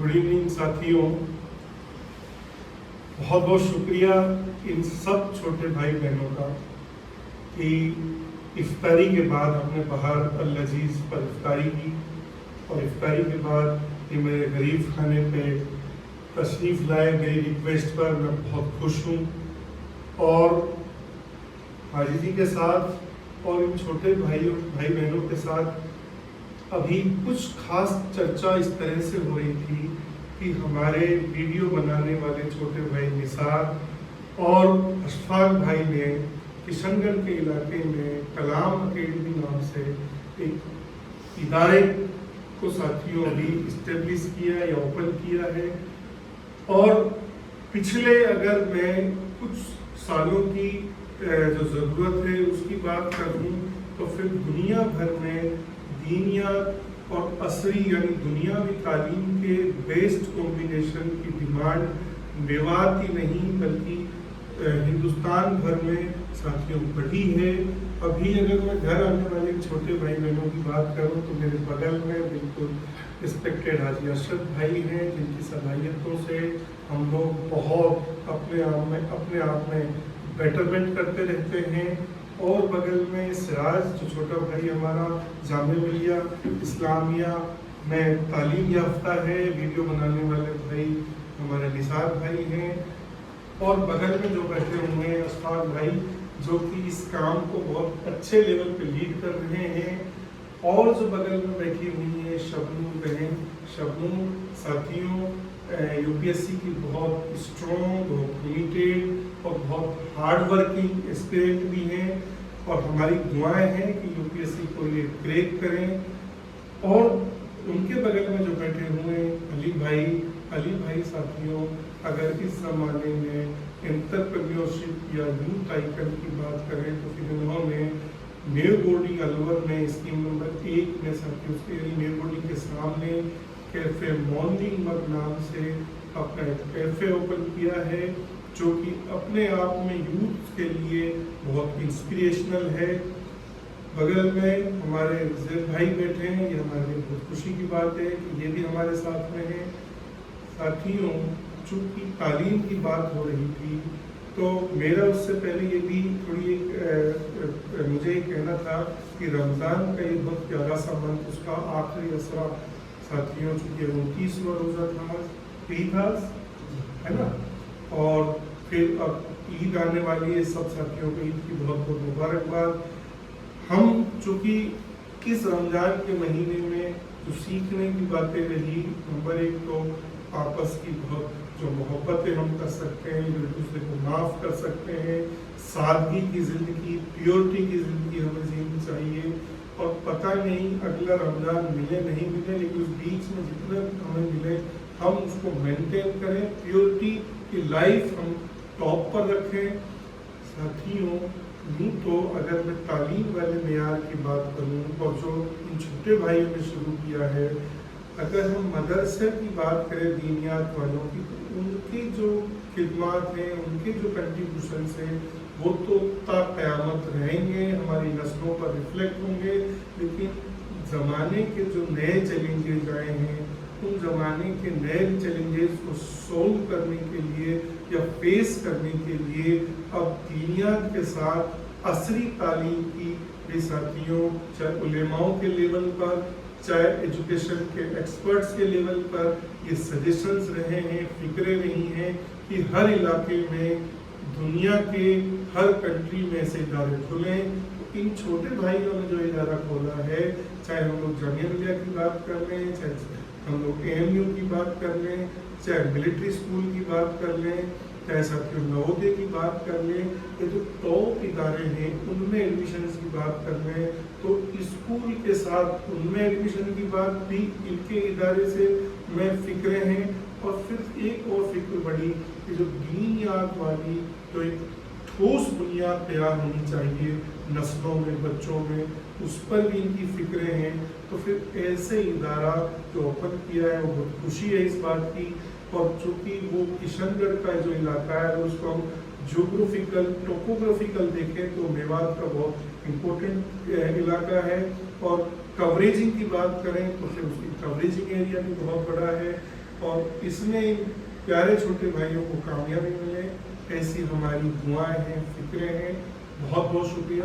Good evening साथियों, बहुत बहुत शुक्रिया इन सब छोटे भाई बहनों का कि इफ्तारी के बाद हमने बाहर अल लजीज़ पर इफ्तारी की और इफ्तारी के बाद ये मेरे गरीब खाने पे तशरीफ़ लाए। मेरी रिक्वेस्ट पर मैं बहुत खुश हूँ और हाजी जी के साथ और इन छोटे भाई बहनों के साथ अभी कुछ खास चर्चा इस तरह से हो रही थी कि हमारे वीडियो बनाने वाले छोटे भाई निसार और अशफाक भाई ने किशनगढ़ के इलाके में कलाम अकेडमी नाम से एक इदारे को साथियों अभी इस्टेब्लिश किया या ओपन किया है। और पिछले अगर मैं कुछ सालों की जो ज़रूरत है उसकी बात करूँ तो फिर दुनिया भर में दीनियात और असरी यानी दुनियावी तालीम के बेस्ड कॉम्बिनेशन की डिमांड मेवात ही नहीं बल्कि हिंदुस्तान भर में साथियों बढ़ी है। अभी अगर मैं घर आने वाले छोटे भाई बहनों की बात करूं तो मेरे बगल में बिल्कुल रिस्पेक्टेड हाजी अरशद भाई हैं जिनकी सलाहियतों से हम लोग बहुत अपने आप में बेटरमेंट करते रहते हैं। और बगल में सिराज जो छोटा भाई हमारा जामिया मिलिया इस्लामिया में तालीम याफ्ता है, वीडियो बनाने वाले भाई हमारे निसार भाई हैं। और बगल में जो बैठे हुए हैं अशफाक भाई जो कि इस काम को बहुत अच्छे लेवल पे लीड कर रहे हैं। और जो बगल में बैठी हुई है शबनूर बहन, शबनूर साथियों यूपीएससी की बहुत स्ट्रॉन्ग, बहुत कमिटेड और बहुत हार्ड वर्किंग एस्पिरेंट भी हैं और हमारी दुआएं हैं कि यूपीएससी को ये क्रैक करें। और उनके बगल में जो बैठे हुए अली भाई साथियों अगर इस ज़माने में एंटरप्रेन्योरशिप या यूथ आइकन की बात करें तो फिर उन्होंने मेयर बोर्डिंग अलवर में स्कीम नंबर 1 में साथियों मेयर बोर्डिंग के सामने कैफ़े मॉर्निंग मग नाम से अपना एक कैफ़े ओपन किया है जो कि अपने आप में यूथ के लिए बहुत इंस्पिरेशनल है। बगल में हमारे ज़ैद भाई बैठे हैं, ये हमारे लिए बहुत खुशी की बात है कि ये भी हमारे साथ में हैं। साथियों चूँकि तालीम की बात हो रही थी तो मेरा उससे पहले ये भी थोड़ी मुझे ये कहना था कि रमज़ान का ये बहुत प्यारा सा मंथ उसका आखिरी असरा साथियों चूँकि 29वां रोज़ा था है ना, और फिर अब ईद आने वाली है। सब साथियों को ईद की बहुत बहुत मुबारकबाद। हम चूँकि इस रमज़ान के महीने में जो सीखने की बातें रही, नंबर 1 तो आपस की बहुत जो मोहब्बतें हम कर सकते हैं, जो एक दूसरे को माफ़ कर सकते हैं, सादगी की ज़िंदगी, प्योरिटी की ज़िंदगी हमें जीनी चाहिए। और पता नहीं अगला रमज़ान मिले नहीं मिले लेकिन उस बीच में जितना हमें मिले हम उसको मेंटेन करें, प्योरिटी की लाइफ हम टॉप पर रखें। साथियों यूँ तो अगर मैं तालीम वाले मेयार की बात करूँ और जो इन छोटे भाइयों ने शुरू किया है, अगर हम मदरसे की बात करें दीनियात वालों की तो उनकी जो खिदमात हैं, उनके जो कंट्रीब्यूशंस हैं वो तो ता क़यामत रहेंगे, हमारी नस्लों पर रिफ्लेक्ट होंगे। लेकिन ज़माने के जो नए चैलेंजेज आए हैं उन ज़माने के नए चैलेंजेस को सोल्व करने के लिए या फेस करने के लिए अब दीनियात के साथ असरी तालीम की भी साथियों चाहे उलेमाओं के लेवल पर चाहे एजुकेशन के एक्सपर्ट्स के लेवल पर ये सजेशंस रहे हैं, फिक्रें रही हैं कि हर इलाके में दुनिया के हर कंट्री में ऐसे इदारे खुलें। तो इन छोटे भाइयों ने जो इदारा खोला है, चाहे हम लोग जामिया मिलिया की बात कर लें, चाहे हम लोग AMU की बात कर लें, चाहे मिलिट्री स्कूल की बात कर लें, चाहे साथियों नवोदय की बात कर लें, ये जो टॉप इदारे हैं उनमें एडमिशन की बात कर लें तो स्कूल के साथ उनमें एडमिशन की बात भी इनके इदारे से में फिक्रें हैं। और फिर एक और फिक्र बढ़ी कि जो दीनियात वाली जो एक ठोस बुनियाद तैयार होनी चाहिए नस्लों में, बच्चों में, उस पर भी इनकी फिक्रें हैं। तो फिर ऐसे इदारा जो ओपन किया है वो बहुत खुशी है इस बात की। और चूँकि वो किशनगढ़ का जो इलाका है उसको हम जोग्राफिकल टोपोग्राफिकल देखें तो मेवात का बहुत इम्पोर्टेंट इलाका है। और कवरेजिंग की बात करें तो फिर उसकी कवरेजिंग एरिया भी बहुत बड़ा है। اور اس میں پیارے چھوٹے بھائیوں کو کامیابی ملے، ایسی ہماری دعائیں ہیں، فکریں ہیں۔ بہت بہت شکریہ۔